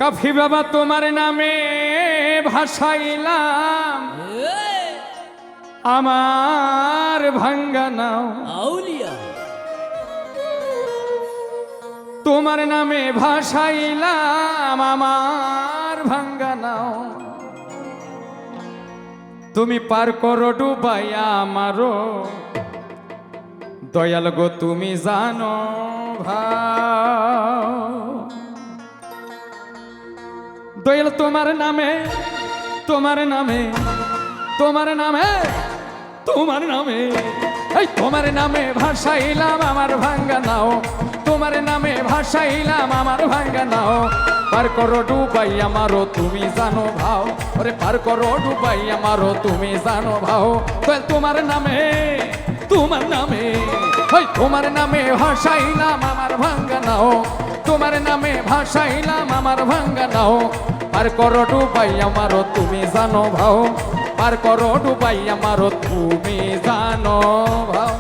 কাফি বাবা তোমার নামে ভাসাইলাম আমার ভাঙ্গা নাও আউলিয়া তোমার নামে ভাসাইলাম আমার ভাঙ্গা নাও তুমি পার করো ডুবাইয়া আমারো দয়াল গো তুমি জানো ভাও দয়াল তোমার নামে তোমার নামে তোমার নামে তোমার নামে এই তোমার নামে ভাসাইলাম আমার ভাঙ্গা নাও তোমার নামে ভাসাইলাম আমার ভাঙ্গা নাও পার করো ডুবাই আমারও তুমি জানো ভাও ওরে পার করো ডুবাই আমারও তুমি জানো ভাও তোমার নামে ওই তোমার নামে ভাসাইলাম আমার ভাঙ্গা নাও তোমার নামে ভাসাইলাম আমার ভাঙ্গা নাও পার করো ডুবাই আমারও তুমি জানো ভাও পার করো ডুবাই আমারও তুমি জানো ভাও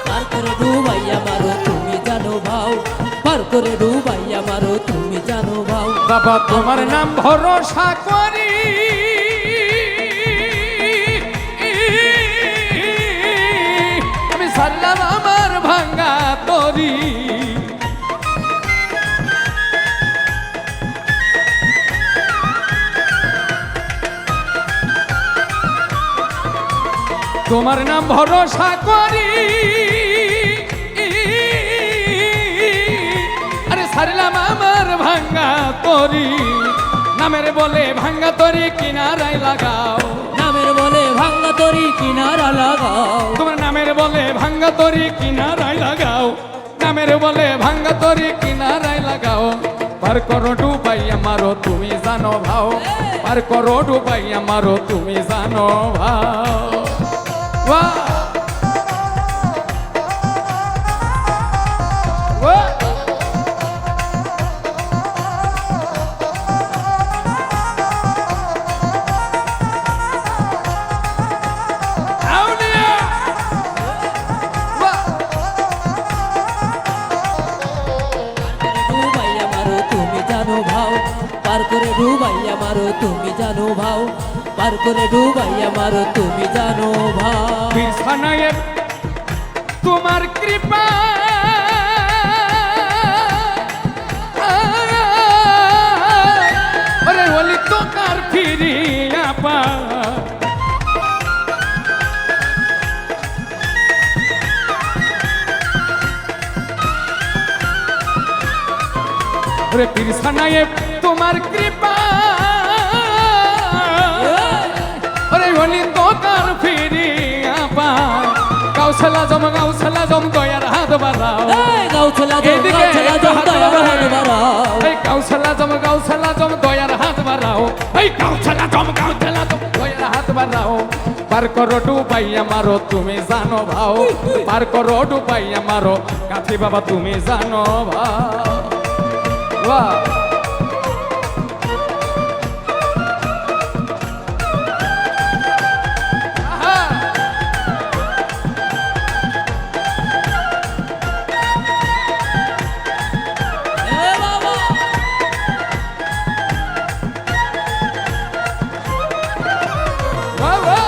পার করে ডুবাইয়া মারো তুমি জানো ভাও পার করে ডুবাইয়া মারো তুমি জানো ভাও বাবা তোমার নাম ভরসা করি আমি সারলাম আমার ভাঙ্গা তরি তোমার নাম ভরসা করি আরে সারলাম আমার ভাঙ্গা তরি নামের বলে ভাঙ্গা তরি কিনারায় লাগাও নামের বলে ভাঙ্গা তরি কিনারা লাগাও তোমার নামের বলে ভাঙ্গা তরি কিনারায় লাগাও নামের বলে ভাঙ্গা তরি কিনারায় লাগাও পার করো ডুবাই আমারও তুমি জানো ভাও পার করো ডুবাই আমারও তুমি জানো ভাও বাহ বাহ ডুবাইয়া মারো তুমি জানো ভাও পার করে ডুবাইয়া মারো তুমি জানো ভাও পার করে ডুবাইয়া মারো তুমি জানো ভাও বিছানায় তোমার কৃপা ওরে ওলি তোমার ফিরিয়া পা ওরে বিছানায় তোমার কৃপা ওরে ওলি তোমার ফিরিয়া পা গাউছলা জম দয়ার হাত বাড়াও এই গাউছলা জম গাউছলা জম দয়ার হাত বাড়াও এই গাউছলা জম দয়ার হাত বাড়াও এই গাউছলা জম দয়ার হাত বাড়াও পার করো ডুবাই আমারও তুমি জানো ভাও পার করো ডুবাই আমারও কাঠি বাবা তুমি জানো ভাও বাহ এ বাবা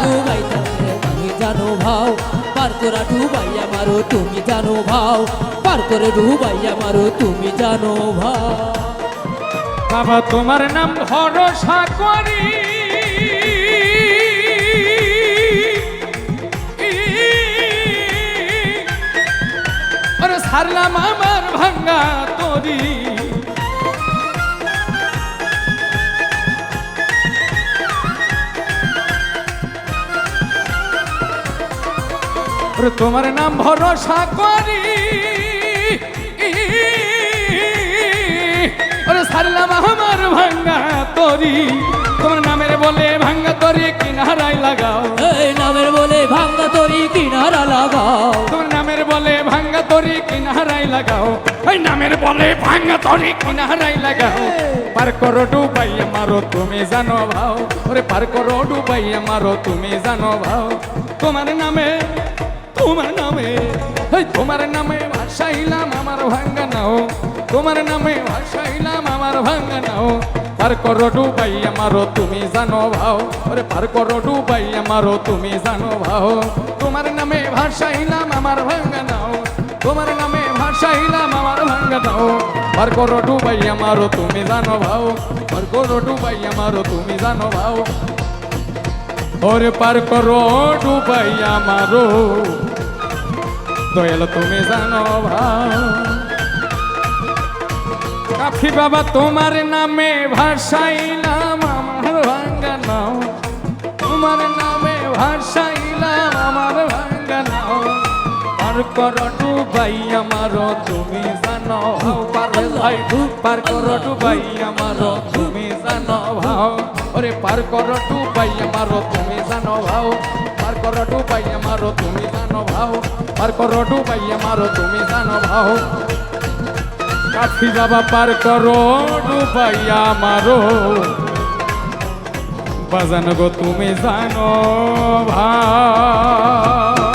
ডুবাই তুমি জানো ভাও পার করে ডুবাইয়া মারো তুমি জানো ভাও পার করে ডুবাইয়া মারো তুমি জানো ভাও বাবা তোমার নাম ভরসা করি ওরে সারলাম আমার ভাঙ্গা তরি ওরে তোমার নাম ভরসা করি ওরে সারলাম আমার ভাঙ্গা তরি তোমার নামের বলে ভাঙ্গা তরি কিনারায় লাগাও এই নামের বলে ভাঙ্গা তরি কিনারা লাগাও তোমার নামের বলে ভাঙ্গা তরি কিনারাই লাগাও ওই নামের বলে ভাঙ্গা তরি কিনারাই লাগাও পার করো ডুবাইয়া মারো তুমি জানো ভাও ওরে পার করো ডুবাইয়া মারো তুমি জানো ভাও তোমার নামে এই তোমার নামে ভাসাইলাম আমার ভাঙ্গা নাও তোমার নামে ভাসাইলাম আমার ভাঙ্গা নাও পার করো ডুবাইয়া মারো তুমি জানো ভাও ওরে পার করো ডুবাইয়া মারো তুমি জানো ভাও তোমার নামে ভাসাইলাম আমার ভাঙ্গা নাও তোমার নামে ভাসাইলাম আমার ভাঙ্গা নাও পার করো ডুবাইয়া মারো তুমি জানো ভাও পার করো ডুবাইয়া মারো তুমি জানো ভাও ওরে পার করো ডুবাইয়া মারো দয়াল তুমি জানো ভাও কাফি বাবা তোমার নামে ভাসাইলাম আমার ভাঙ্গা নাও তোমার নামে ভাসাইলাম আমার ভাঙ্গা নাও পার করো ডুবাইয়া মারো তুমি জানো ভাও পার করো ডুবাইয়া মারো তুমি জানো ভাও ওরে পার করো ডুবাইয়া মারো তুমি জানো ভাও পার করো ডুবাইয়া মারো তুমি জানো ভাও পার করো ডুবাইয়া মারো তুমি জানো ভাও কাফি বাবা পার করো ডুবাইয়া মারো বাজানো গো তুমি জানো ভাও